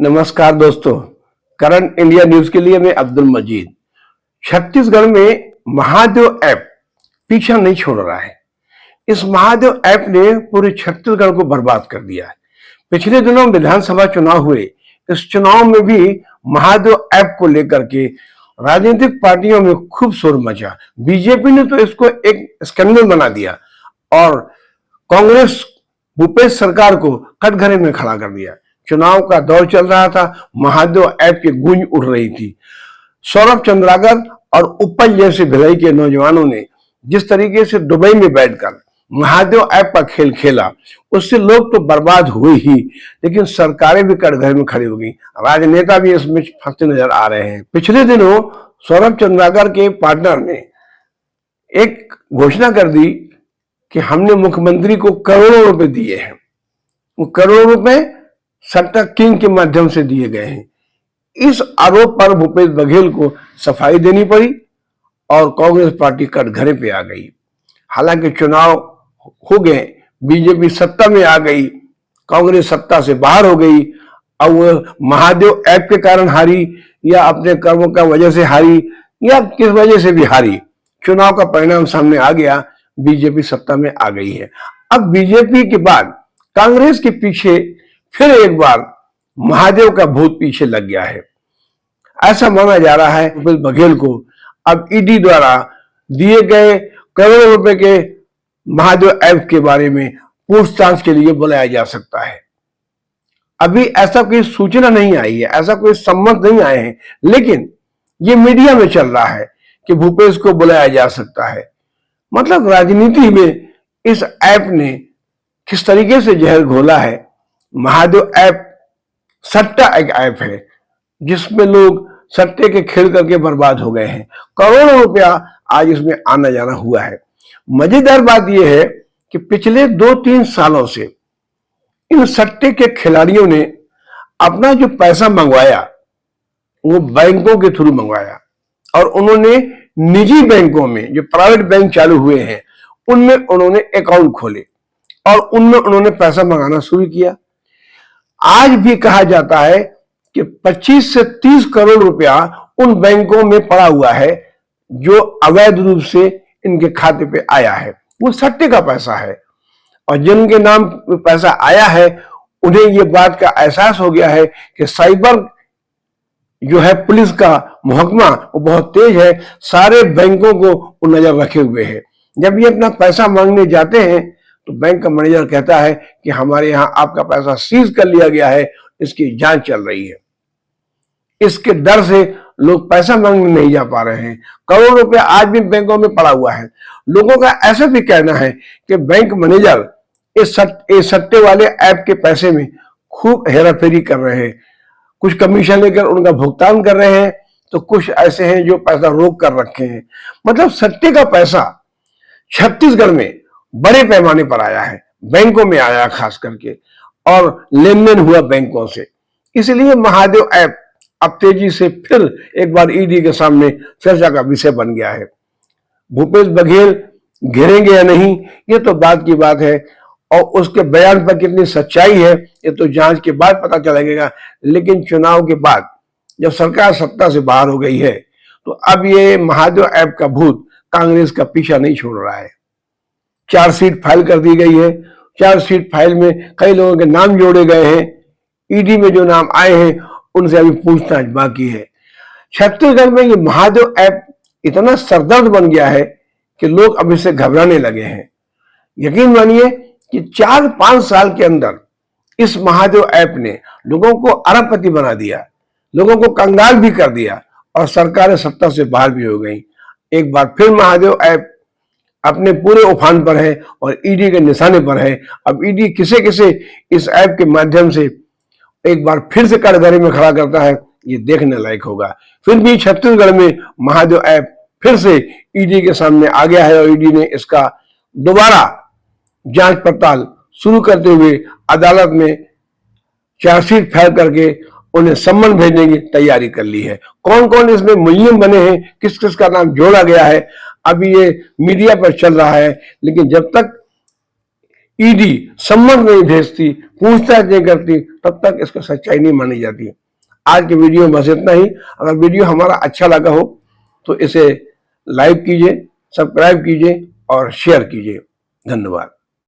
नमस्कार दोस्तों, current India news के लिए मैं अब्दुल मजीद। छत्तीसगढ़ में महादेव ऐप पीछा नहीं छोड़ रहा है। इस महादेव ऐप ने पूरे छत्तीसगढ़ को बर्बाद कर दिया है। पिछले दिनों विधानसभा चुनाव हुए। इस चुनाव में भी महादेव ऐप को लेकर के राजनीतिक पार्टियों में खूब शोर मचा। बीजेपी ने तो इसको एक स्कैंडल बना दिया और कांग्रेस भूपेश सरकार को कटघरे में खड़ा कर दिया। चुनाव का दौर चल रहा था, महादेव ऐप की गूंज उठ रही थी। सौरभ चंद्राकर और उपल जैसे भिलाई के नौजवानों ने जिस तरीके से दुबई में बैठकर महादेव ऐप का खेल खेला, उससे लोग तो बर्बाद हुए ही, लेकिन सरकारें भी कटघरे में खड़ी हो गई। राजनेता भी इसमें फंसते नजर आ रहे हैं। पिछले दिनों सौरभ चंद्राकर के पार्टनर ने एक घोषणा कर दी कि हमने मुख्यमंत्री को करोड़ों रुपए दिए हैं। वो करोड़ों रुपए सट्टा किंग के माध्यम से दिए गए हैं। इस आरोप पर भूपेश बघेल को सफाई देनी पड़ी और कांग्रेस पार्टी कटघरे पे आ गई। हालांकि चुनाव हो गए, बीजेपी सत्ता में आ गई, कांग्रेस सत्ता से बाहर हो गई। अब वो महादेव ऐप के कारण हारी या अपने कर्मों का वजह से हारी या किस वजह से भी हारी, चुनाव का परिणाम सामने आ गया। बीजेपी सत्ता में आ गई है। अब बीजेपी के बाद कांग्रेस के पीछे फिर एक बार महादेव का भूत पीछे लग गया है। ऐसा माना जा रहा है भूपेश बघेल को अब ईडी द्वारा दिए गए करोड़ों रुपए के महादेव ऐप के बारे में पूछताछ के लिए बुलाया जा सकता है। अभी ऐसा कोई सूचना नहीं आई है, ऐसा कोई सम्मत नहीं आए हैं, लेकिन ये मीडिया में चल रहा है कि भूपेश को बुलाया जा सकता है। मतलब राजनीति में इस ऐप ने किस तरीके से जहर घोला है। महादेव ऐप सट्टा एक ऐप है जिसमें लोग सट्टे के खेल करके बर्बाद हो गए हैं। करोड़ों रुपया आज इसमें आना जाना हुआ है। मजेदार बात यह है कि पिछले 2-3 सालों से इन सट्टे के खिलाड़ियों ने अपना जो पैसा मंगवाया वो बैंकों के थ्रू मंगवाया और उन्होंने निजी बैंकों में, जो प्राइवेट बैंक चालू हुए हैं, उनमें उन्होंने अकाउंट खोले और उनमें उन्होंने पैसा मंगाना शुरू किया। आज भी कहा जाता है कि 25 से 30 करोड़ रुपया उन बैंकों में पड़ा हुआ है जो अवैध रूप से इनके खाते पे आया है। वो सट्टे का पैसा है और जिनके नाम पे पैसा आया है उन्हें ये बात का एहसास हो गया है कि साइबर जो है पुलिस का मुहकमा वो बहुत तेज है। सारे बैंकों को वो नजर रखे हुए है। जब ये अपना पैसा मांगने जाते हैं तो बैंक का मैनेजर कहता है कि हमारे यहाँ आपका पैसा सीज कर लिया गया है, इसकी जांच चल रही है। इसके डर से लोग पैसा मांगने नहीं जा पा रहे हैं। करोड़ों रुपया आज भी बैंकों में पड़ा हुआ है। लोगों का ऐसा भी कहना है कि बैंक मैनेजर इस सट्टे वाले ऐप के पैसे में खूब हेराफेरी कर रहे हैं। कुछ कमीशन लेकर उनका भुगतान कर रहे हैं तो कुछ ऐसे हैं जो पैसा रोक कर रखे हैं। मतलब सट्टे का पैसा छत्तीसगढ़ में बड़े पैमाने पर आया है, बैंकों में आया खास करके, और लेन देन हुआ बैंकों से। इसलिए महादेव ऐप अब तेजी से फिर एक बार ईडी के सामने चर्चा का विषय बन गया है। भूपेश बघेल घेरेंगे या नहीं ये तो बात की बात है और उसके बयान पर कितनी सच्चाई है ये तो जांच के बाद पता चलेगा। लेकिन चुनाव के बाद जब सरकार सत्ता से बाहर हो गई है तो अब ये महादेव ऐप का भूत कांग्रेस का पीछा नहीं छोड़ रहा है। चार्जशीट फाइल कर दी गई है। चार्जशीट फाइल में कई लोगों के नाम जोड़े गए हैं। ईडी में जो नाम आए हैं उनसे अभी पूछताछ बाकी है। छत्तीसगढ़ में ये महादेव ऐप इतना सरदर्द बन गया है कि लोग अब इससे घबराने लगे हैं। यकीन मानिए कि 4-5 साल के अंदर इस महादेव ऐप ने लोगों को अरबपति बना दिया, लोगों को कंगाल भी कर दिया और सरकारें सत्ता से बाहर भी हो गई। एक बार फिर महादेव ऐप अपने पूरे उफान पर है और ईडी के निशाने पर है। अब ईडी किसे किसे इस ऐप के माध्यम से एक बार फिर से कटघरे में खड़ा करता है ये देखने लायक होगा। फिर भी छत्तीसगढ़ में महादेव ऐप फिर से ईडी के सामने आ गया है और ईडी ने इसका दोबारा जांच पड़ताल शुरू करते हुए अदालत में चार्जशीट फाइल करके उन्हें सम्मन भेजने की तैयारी कर ली है। कौन कौन इसमें मुलजिम बने हैं, किस किस का नाम जोड़ा गया है, अभी ये मीडिया पर चल रहा है। लेकिन जब तक ईडी सम्मन नहीं भेजती, पूछताछ नहीं करती, तब तक इसका सच्चाई नहीं मानी जाती। आज के वीडियो में बस इतना ही। अगर वीडियो हमारा अच्छा लगा हो तो इसे लाइक कीजिए, सब्सक्राइब कीजिए और शेयर कीजिए। धन्यवाद।